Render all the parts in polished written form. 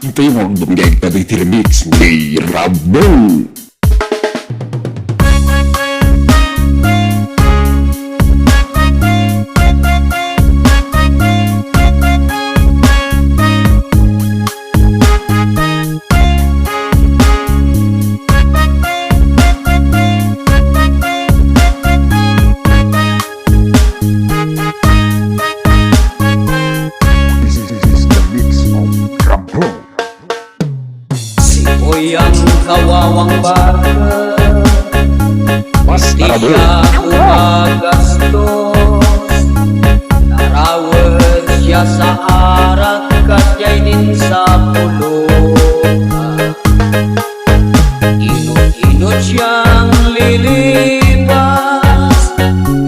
Ito yung mga pwede remix ni Ramon. Siko'y ang kawawang bata, di siya umagastos. Narawag siya sa arat, kasya'y din sa pulutan. Inot-inot siyang lilipas,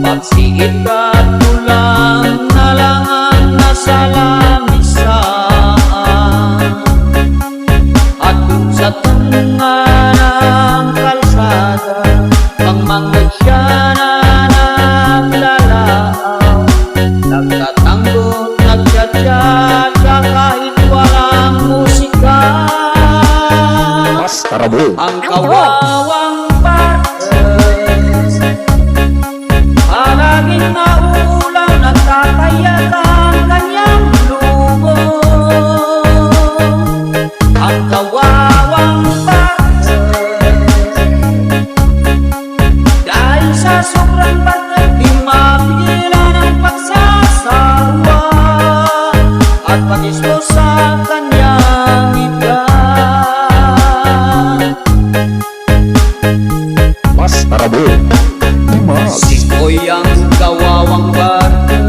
pagsiit at tulang na lang ang nasa lamisaan. At dun sa tunga ng kalsada, ang mga siya na naglalaaw, nagtatanggol, nagtsatsyatsa kahit walang musika. Basta Ramon. Ang kawawang partes, palaging nauulang, nagtatayak ang kanyang lubong. Ang kawawang partes, dahil sa sobrang pagkat di mapigilan ang pagsasawa at pag-isto sa kanyang edad. Basta Ramon. Siko'y ang kawawang bata,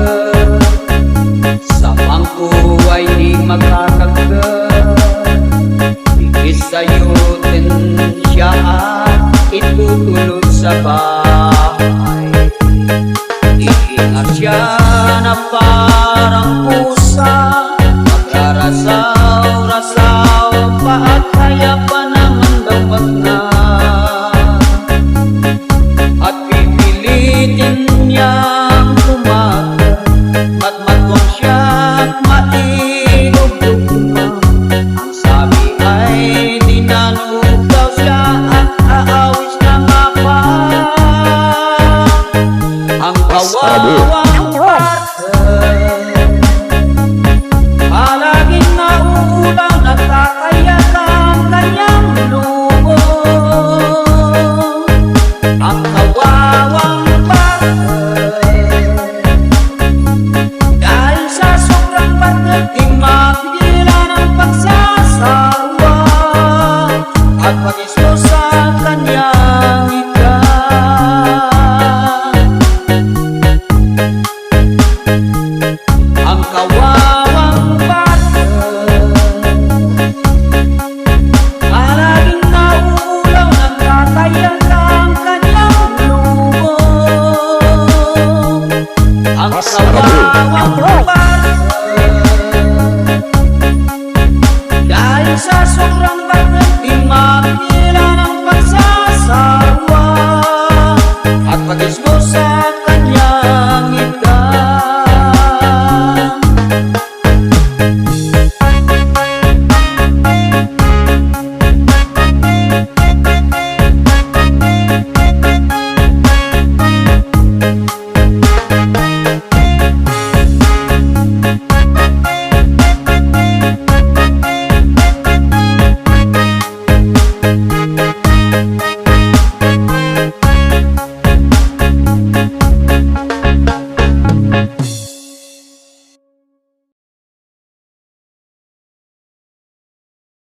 sa bangko ay di magkakagad. Ikisayutin siya at itutulog sa bahay. Iingat siya na parang pusa, magrarasaw-rasaw pa at kaya pa naman daw magna. At pipilitin niyang umaga, at matwang siyang mailog-lugma. Ang sabi ay dinanog daw siya at aawis na nga pa. Ang kawawang partes, palaging nauulang, nagtatayak ang kanyang lubong. Ang kawawang partes, dahil sa sobrang pagkat di mapigilan ang pagsasawa at pag-isto sa kanyang edad. Ang kawawang